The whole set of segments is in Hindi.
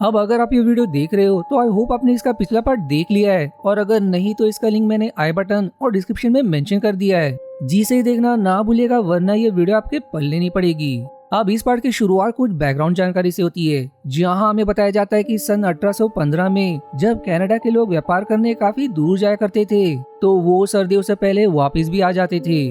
अब अगर आप ये वीडियो देख रहे हो तो आई होप आपने इसका पिछला पार्ट देख लिया है, और अगर नहीं तो इसका लिंक मैंने आई बटन और डिस्क्रिप्शन में मेंशन कर दिया है। जी से ही देखना ना भूलिएगा, वरना ये वीडियो आपके पल्ले नहीं पड़ेगी। अब इस पार्ट की शुरुआत कुछ बैकग्राउंड जानकारी से होती है, जहां हमें बताया जाता है कि सन 1815 में जब कनाडा के लोग व्यापार करने काफी दूर जाया करते थे, तो वो सर्दियों से पहले वापस भी आ जाते थे।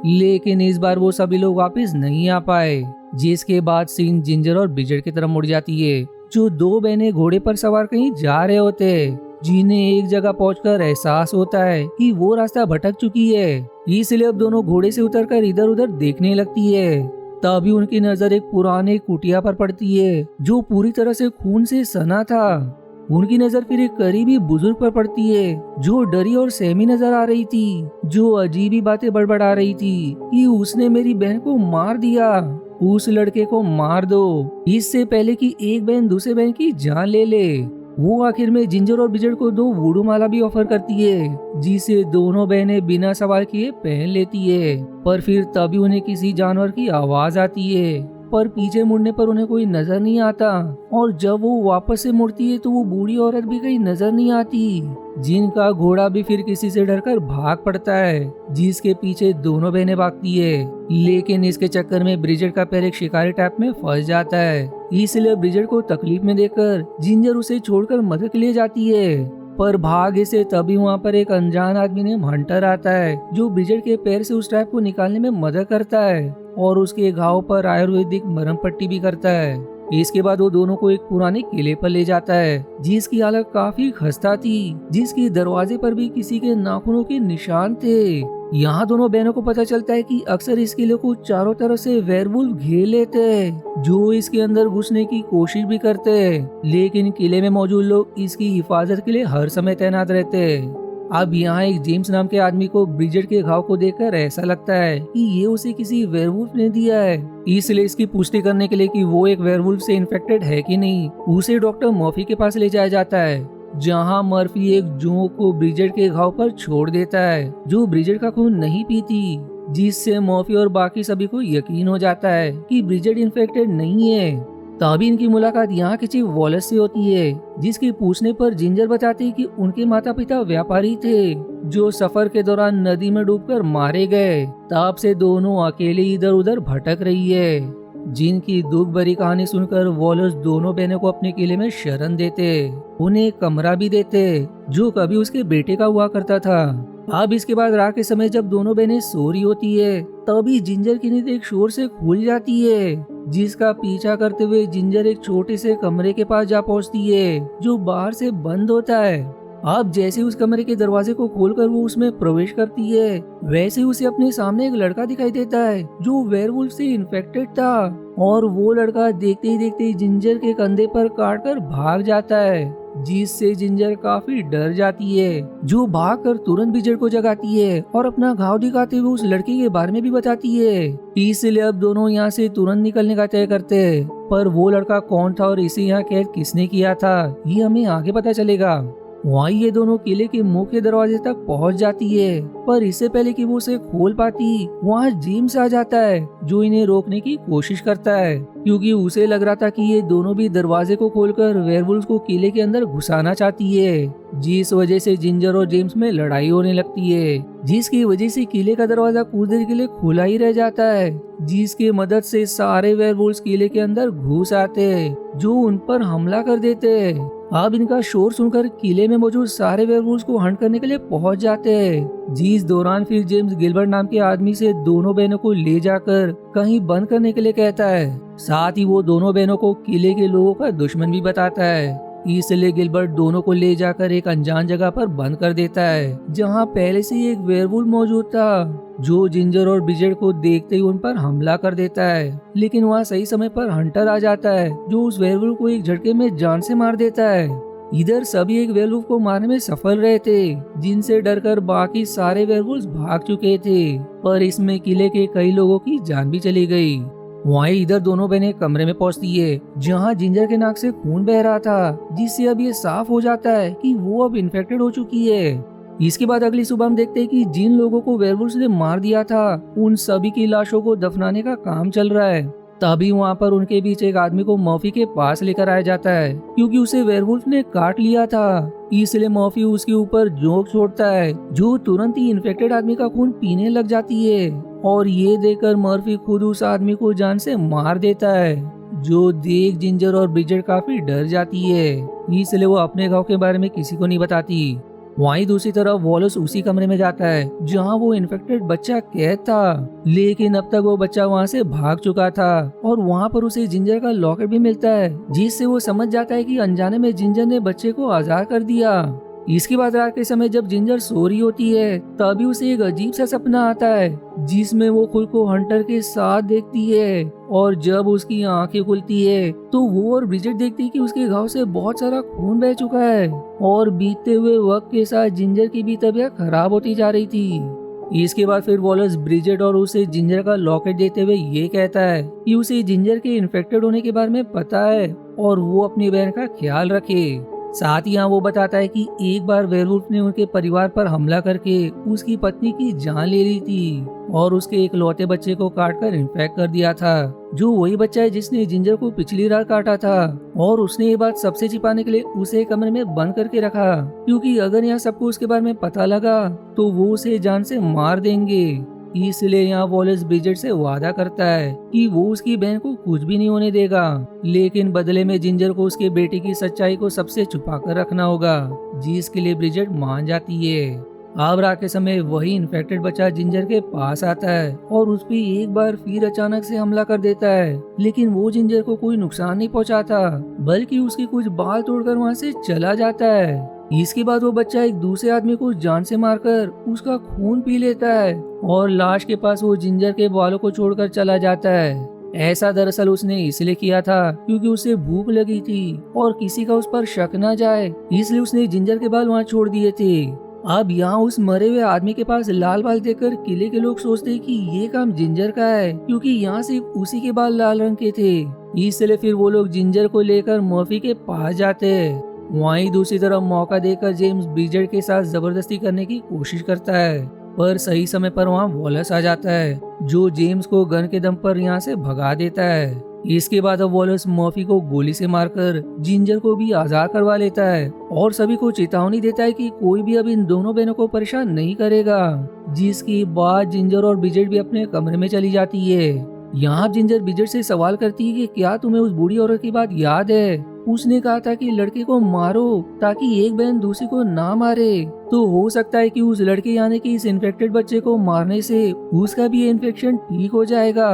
लेकिन इस बार वो सभी लोग वापस नहीं आ पाए, जिसके बाद सीन जिंजर और ब्रिजेट की तरफ मुड़ जाती है, जो दो बहनें घोड़े पर सवार कहीं जा रहे होते हैं, जिन्हें एक जगह पहुंचकर एहसास होता है कि वो रास्ता भटक चुकी है। इसलिए अब दोनों घोड़े से उतरकर इधर उधर देखने लगती है। तभी उनकी नजर एक पुराने कुटिया पर पड़ती है, जो पूरी तरह से खून से सना था। उनकी नजर फिर एक करीबी बुजुर्ग पर पड़ती है, जो डरी और सहमी नजर आ रही थी, जो अजीब ही बातें बड़बड़ा रही थी कि उसने मेरी बहन को मार दिया, उस लड़के को मार दो, इससे पहले कि एक बहन दूसरे बहन की जान ले ले। वो आखिर में जिंजर और बिजड़ को 2 वुडू माला भी ऑफर करती है, जिसे दोनों बहनें बिना सवाल किए पहन लेती है। पर फिर तभी उन्हें किसी जानवर की आवाज आती है, पर पीछे मुड़ने पर उन्हें कोई नजर नहीं आता, और जब वो वापस से मुड़ती है तो वो बूढ़ी औरत भी कहीं नजर नहीं आती, जिनका घोड़ा भी फिर किसी से डरकर भाग पड़ता है, जिसके पीछे दोनों बहनें भागती है। लेकिन इसके चक्कर में ब्रिजेट का पैर एक शिकारी ट्रैप में फंस जाता है, इसलिए ब्रिजेट को तकलीफ में देखकर जिंजर उसे छोड़कर मदद के लिए जाती है। पर भाग्य से तभी वहाँ पर एक अनजान आदमी ने हंटर आता है, जो ब्रिजेट के पैर से उस ट्रैप को निकालने में मदद करता है, और उसके घाव पर आयुर्वेदिक मरहम पट्टी भी करता है। इसके बाद वो दोनों को एक पुराने किले पर ले जाता है, जिसकी हालत काफी खस्ता थी, जिसके दरवाजे पर भी किसी के नाखूनों के निशान थे। यहाँ दोनों बहनों को पता चलता है कि अक्सर इस किले को चारों तरफ से वेयरवुल्फ घेर लेते हैं, जो इसके अंदर घुसने की कोशिश भी करते हैं। लेकिन किले में मौजूद लोग इसकी हिफाजत के लिए हर समय तैनात रहते हैं। अब यहाँ एक जेम्स नाम के आदमी को ब्रिजेट के घाव को देखकर ऐसा लगता है कि ये उसे किसी वेयरवुल्फ ने दिया है, इसलिए इसकी पुष्टि करने के लिए कि वो एक वेयरवुल्फ से इन्फेक्टेड है कि नहीं, उसे डॉक्टर मर्फी के पास ले जाया जाता है, जहाँ मर्फी एक जोंक को ब्रिजेट के घाव पर छोड़ देता है, जो ब्रिजेट का खून नहीं पीती, जिससे मर्फी और बाकी सभी को यकीन हो जाता है कि ब्रिजेट इन्फेक्टेड नहीं है। तभी इनकी मुलाकात यहाँ के चीफ वॉलेस से होती है, जिसके पूछने पर जिंजर बताती है कि उनके माता पिता व्यापारी थे, जो सफर के दौरान नदी में डूबकर मारे गए। तब से दोनों अकेले इधर उधर भटक रही है। जिनकी दुख भरी कहानी सुनकर वॉलेस दोनों बहनों को अपने किले में शरण देते, उन्हें एक कमरा भी देते, जो कभी उसके बेटे का हुआ करता था। अब इसके बाद रात के समय जब दोनों बहनें सो रही होती है, तभी जिंजर की नींद एक शोर से खुल जाती है, जिसका पीछा करते हुए जिंजर एक छोटे से कमरे के पास जा पहुंचती है, जो बाहर से बंद होता है। अब जैसे उस कमरे के दरवाजे को खोलकर वो उसमें प्रवेश करती है, वैसे उसे अपने सामने एक लड़का दिखाई देता है, जो वेयरवुल्फ से इन्फेक्टेड था, और वो लड़का देखते ही देखते जिंजर के कंधे पर काटकर भाग जाता है, जिससे जिंजर काफी डर जाती है, जो भागकर तुरंत ब्रिजेट को जगाती है और अपना घाव दिखाते हुए उस लड़के के बारे में भी बताती है। इसलिए अब दोनों यहाँ से तुरंत निकलने का तय करते हैं, पर वो लड़का कौन था और इसे यहाँ कैद किसने किया था, ये हमें आगे पता चलेगा। वहीं ये दोनों किले के मुख्य दरवाजे तक पहुंच जाती है, पर इससे पहले कि वो उसे खोल पाती, वहाँ जेम्स आ जाता है, जो इन्हें रोकने की कोशिश करता है, क्योंकि उसे लग रहा था कि ये दोनों भी दरवाजे को खोलकर वेयरवुल्फ को किले के अंदर घुसाना चाहती है, जिस वजह से जिंजर और जेम्स में लड़ाई होने लगती है, जिसकी वजह से किले का दरवाजा कुछ देर के लिए खुला ही रह जाता है, जिसकी मदद से सारे वेयरवुल्फ किले के अंदर घुस आते हैं, जो उन पर हमला कर देते हैं। अब इनका शोर सुनकर किले में मौजूद सारे वेयरवुल्फ को हंट करने के लिए पहुंच जाते हैं, जिस दौरान फिर जेम्स गिलबर्ट नाम के आदमी से दोनों बहनों को ले जाकर कहीं बंद करने के लिए कहता है। साथ ही वो दोनों बहनों को किले के लोगों का दुश्मन भी बताता है, इसलिए गिलबर्ट दोनों को ले जाकर एक अनजान जगह पर बंद कर देता है, जहां पहले से ही एक वेयरवुल्फ मौजूद था, जो जिंजर और ब्रिजेट को देखते ही उन पर हमला कर देता है। लेकिन वहाँ सही समय पर हंटर आ जाता है, जो उस वेयरवुल्फ को एक झटके में जान से मार देता है। इधर सभी एक वेयरवुल्फ को मारने में सफल रहे थे, जिनसे डरकर बाकी सारे वेयरवुल्फ भाग चुके थे, पर इसमें किले के कई लोगों की जान भी चली गई। वहीं इधर दोनों बहनें कमरे में पहुंचती है, जहां जिंजर के नाक से खून बह रहा था, जिससे अब ये साफ हो जाता है कि वो अब इन्फेक्टेड हो चुकी है। इसके बाद अगली सुबह हम देखते हैं कि जिन लोगों को वेयरवुल्फ ने मार दिया था, उन सभी की लाशों को दफनाने का काम चल रहा है। तभी वहाँ पर उनके बीच एक आदमी को मर्फी के पास लेकर आया जाता है, क्योंकि उसे वेयरवुल्फ ने काट लिया था। इसलिए मर्फी उसके ऊपर जोक छोड़ता है, जो तुरंत ही इन्फेक्टेड आदमी का खून पीने लग जाती है। और ये देखकर मर्फी खुद उस आदमी को जान से मार देता है, जो देख जिंजर और ब्रिजेट काफी डर जाती है। इसलिए वो अपने गांव के बारे में किसी को नहीं बताती। वहीं दूसरी तरफ वॉलस उसी कमरे में जाता है जहां वो इन्फेक्टेड बच्चा कैद था, लेकिन अब तक वो बच्चा वहां से भाग चुका था। और वहां पर उसे जिंजर का लॉकेट भी मिलता है, जिससे वो समझ जाता है कि अनजाने में जिंजर ने बच्चे को आजाद कर दिया। इसके बाद रात के समय जब जिंजर सो रही होती है, तभी उसे एक अजीब सा सपना आता है जिसमें वो खुद को हंटर के साथ देखती है। और जब उसकी आंखें खुलती है तो वो और ब्रिजेट देखती है कि उसके घाव से बहुत सारा खून बह चुका है। और बीतते हुए वक्त के साथ जिंजर की भी तबीयत खराब होती जा रही थी। इसके बाद फिर वॉलस ब्रिजेट और उसे जिंजर का लॉकेट देते हुए ये कहता है कि उसे जिंजर के इन्फेक्टेड होने के बारे में पता है और वो अपनी बहन का ख्याल रखे। साथ ही यहाँ वो बताता है कि एक बार वेयरवुल्फ ने उनके परिवार पर हमला करके उसकी पत्नी की जान ले ली थी और उसके इकलौते बच्चे को काटकर इन्फेक्ट कर दिया था, जो वही बच्चा है जिसने जिंजर को पिछली रात काटा था। और उसने ये बात सबसे छिपाने के लिए उसे कमरे में बंद करके रखा, क्योंकि अगर यहाँ सबको उसके बारे में पता लगा तो वो उसे जान से मार देंगे। इसलिए यहाँ वॉलस ब्रिजेट से वादा करता है कि वो उसकी बहन को कुछ भी नहीं होने देगा, लेकिन बदले में जिंजर को उसके बेटे की सच्चाई को सबसे छुपा कर रखना होगा, जिसके लिए ब्रिजेट मान जाती है। अब रात के समय वही इन्फेक्टेड बच्चा जिंजर के पास आता है और उस पर एक बार फिर अचानक से हमला कर देता है, लेकिन वो जिंजर को कोई नुकसान नहीं पहुंचाता, बल्कि उसके कुछ बाल तोड़कर वहाँ से चला जाता है। इसके बाद वो बच्चा एक दूसरे आदमी को जान से मारकर उसका खून पी लेता है और लाश के पास वो जिंजर के बालों को छोड़कर चला जाता है। ऐसा दरअसल उसने इसलिए किया था क्योंकि उसे भूख लगी थी और किसी का उस पर शक न जाए, इसलिए उसने जिंजर के बाल वहाँ छोड़ दिए थे। अब यहाँ उस मरे हुए आदमी के पास लाल बाल देखकर किले के लोग सोचते हैं कि ये काम जिंजर का है, क्योंकि यहाँ से उसी के बाल लाल रंग के थे। इसलिए फिर वो लोग जिंजर को लेकर मर्फी के पास जाते हैं। वहीं दूसरी तरफ मौका देकर जेम्स ब्रिजेट के साथ जबरदस्ती करने की कोशिश करता है, पर सही समय पर वहाँ वॉलस आ जाता है, जो जेम्स को गन के दम पर यहाँ से भगा देता है। इसके बाद अब वॉलस मर्फी को गोली से मारकर जिंजर को भी आजाद करवा लेता है और सभी को चेतावनी देता है कि कोई भी अब इन दोनों बहनों को परेशान नहीं करेगा। जिसकी बाद जिंजर और ब्रिजेट भी अपने कमरे में चली जाती है। यहाँ जिंजर ब्रिजेट से सवाल करती है कि क्या तुम्हें उस बूढ़ी औरत की बात याद है? उसने कहा था कि लड़के को मारो ताकि एक बहन दूसरी को ना मारे। तो हो सकता है कि उस लड़के यानी कि इस इन्फेक्टेड बच्चे को मारने से उसका भी इन्फेक्शन ठीक हो जाएगा।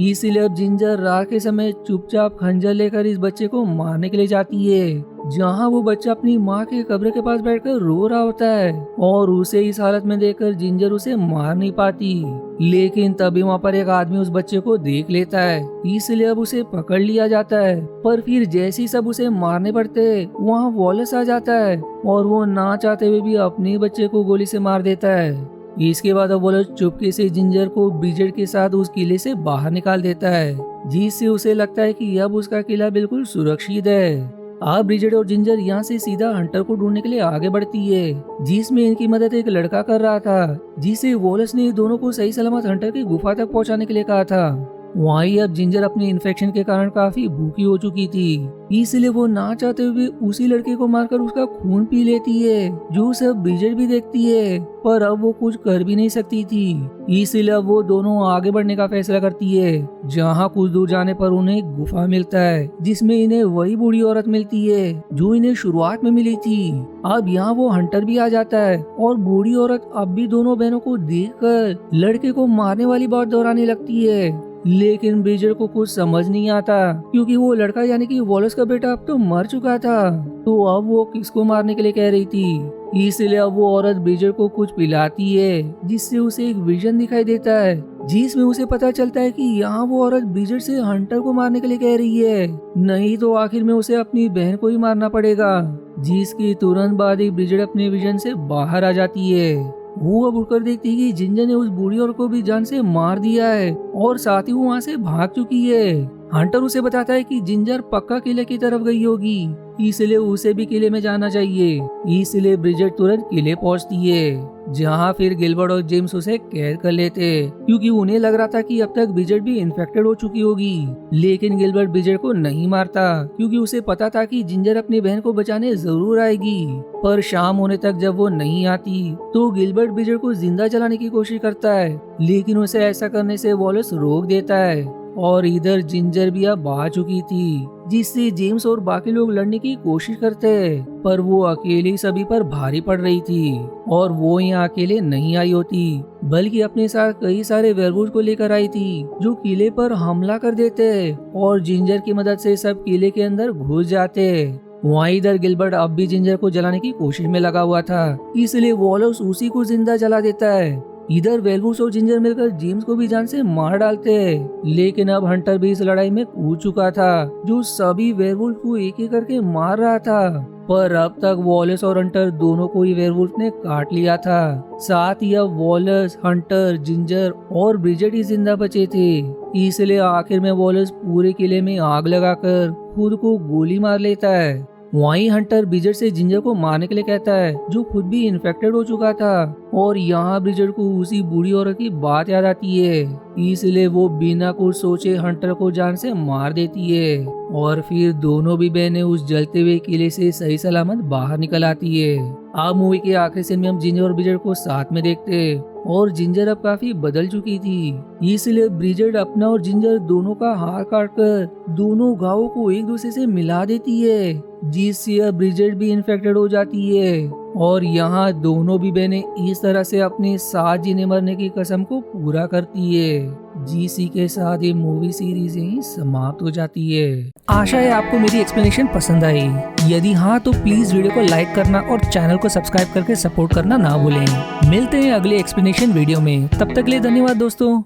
इसीलिए अब जिंजर रात के समय चुपचाप खंजर लेकर इस बच्चे को मारने के लिए जाती है, जहाँ वो बच्चा अपनी माँ के कब्र के पास बैठकर रो रहा होता है और उसे इस हालत में देखकर जिंजर उसे मार नहीं पाती। लेकिन तभी वहाँ पर एक आदमी उस बच्चे को देख लेता है, इसलिए अब उसे पकड़ लिया जाता है। पर फिर जैसे ही सब उसे मारने पड़ते वहाँ वॉलस आ जाता है और वो ना चाहते हुए भी अपने बच्चे को गोली से मार देता है। इसके बाद अब वॉलस चुपके से जिंजर को ब्रिजेट के साथ उस किले से बाहर निकाल देता है, जिससे उसे लगता है कि अब उसका किला बिल्कुल सुरक्षित है। अब ब्रिजेट और जिंजर यहाँ से सीधा हंटर को ढूंढने के लिए आगे बढ़ती है, जिसमें इनकी मदद एक लड़का कर रहा था, जिसे वॉलस ने दोनों को सही सलामत हंटर की गुफा तक पहुँचाने के लिए कहा था। वहीं अब जिंजर अपने इन्फेक्शन के कारण काफी भूखी हो चुकी थी, इसलिए वो ना चाहते हुए उसी लड़के को मारकर उसका खून पी लेती है, जो सब ब्रिजेट भी देखती है, पर अब वो कुछ कर भी नहीं सकती थी। इसलिए अब वो दोनों आगे बढ़ने का फैसला करती है, जहाँ कुछ दूर जाने पर उन्हें एक गुफा मिलता है, जिसमें इन्हें वही बूढ़ी औरत मिलती है जो इन्हें शुरुआत में मिली थी। अब यहाँ वो हंटर भी आ जाता है और बूढ़ी औरत अब भी दोनों बहनों को देखकर लड़के को मारने वाली बात दोहराने लगती है। लेकिन ब्रिजेट को कुछ समझ नहीं आता, क्योंकि वो लड़का यानी कि वॉलस का बेटा अब तो मर चुका था, तो अब वो किसको मारने के लिए कह रही थी। इसलिए अब वो औरत ब्रिजेट को कुछ पिलाती है, जिससे उसे एक विजन दिखाई देता है, जिसमें उसे पता चलता है कि यहाँ वो औरत ब्रिजेट से हंटर को मारने के लिए कह रही है, नहीं तो आखिर में उसे अपनी बहन को ही मारना पड़ेगा। जिसकी तुरंत बाद ही ब्रिजेट अपने विजन से बाहर आ जाती है। वो अब उठकर देखती है कि जिंजर ने उस बूढ़ी औरत को भी जान से मार दिया है और साथ ही वो वहाँ से भाग चुकी है। हंटर उसे बताता है कि जिंजर पक्का किले की तरफ गई होगी, इसलिए उसे भी किले में जाना चाहिए। इसलिए ब्रिजेट तुरंत किले पहुंचती है, जहां फिर गिलबर्ट और जेम्स उसे कैद कर लेते, क्योंकि उन्हें लग रहा था कि अब तक ब्रिजेट भी इन्फेक्टेड हो चुकी होगी। लेकिन गिलबर्ट ब्रिजेट को नहीं मारता, क्योंकि उसे पता था कि जिंजर अपनी बहन को बचाने जरूर आएगी। पर शाम होने तक जब वो नहीं आती तो गिलबर्ट ब्रिजेट को जिंदा जलाने की कोशिश करता है, लेकिन उसे ऐसा करने से वॉलस रोक देता है। और इधर जिंजर भी अब आ चुकी थी, जिससे जेम्स और बाकी लोग लड़ने की कोशिश करते हैं, पर वो अकेली सभी पर भारी पड़ रही थी। और वो यहाँ अकेले नहीं आई होती, बल्कि अपने साथ कई सारे वेयरवुल्फ को लेकर आई थी, जो किले पर हमला कर देते और जिंजर की मदद से सब किले के अंदर घुस जाते। वहाँ इधर गिलबर्ट अब भी जिंजर को जलाने की कोशिश में लगा हुआ था, इसलिए वॉलस उसी को जिंदा जला देता है। इधर वेलवुल्फ और जिंजर मिलकर जेम्स को भी जान से मार डालते हैं, लेकिन अब हंटर भी इस लड़ाई में कूद चुका था, जो सभी वेयरवुल्फ को एक एक करके मार रहा था। पर अब तक वॉलस और हंटर दोनों को ही वेयरवुल्फ ने काट लिया था। साथ ही अब वॉलस, हंटर, जिंजर और ब्रिजेट ही जिंदा बचे थे। इसलिए आखिर में वॉलस पूरे किले में आग लगाकर खुद को गोली मार लेता है। वहीं हंटर ब्रिजेट से जिंजर को मारने के लिए कहता है, जो खुद भी इन्फेक्टेड हो चुका था। और यहाँ ब्रिजेट को उसी बूढ़ी औरत की बात याद आती है, इसलिए वो बिना कुछ सोचे हंटर को जान से मार देती है। और फिर दोनों भी बहनें उस जलते हुए किले से सही सलामत बाहर निकल आती है। अब मूवी के आखिरी सीन में हम जिंजर और ब्रिजेट को साथ में देखते हैं, और जिंजर अब काफी बदल चुकी थी, इसलिए ब्रिजेट अपना और जिंजर दोनों का हार काटकर दोनों घावों को एक दूसरे से मिला देती है, जिससे अब ब्रिजेट भी इन्फेक्टेड हो जाती है। और यहाँ दोनों भी बहनें इस तरह से अपने साथ जीने मरने की कसम को पूरा करती है। जीसी के साथ ये मूवी सीरीज यहीं समाप्त हो जाती है। आशा है आपको मेरी एक्सप्लेनेशन पसंद आई। यदि हाँ तो प्लीज वीडियो को लाइक करना और चैनल को सब्सक्राइब करके सपोर्ट करना ना भूलें। मिलते हैं अगले एक्सप्लेनेशन वीडियो में, तब तक के लिए धन्यवाद दोस्तों।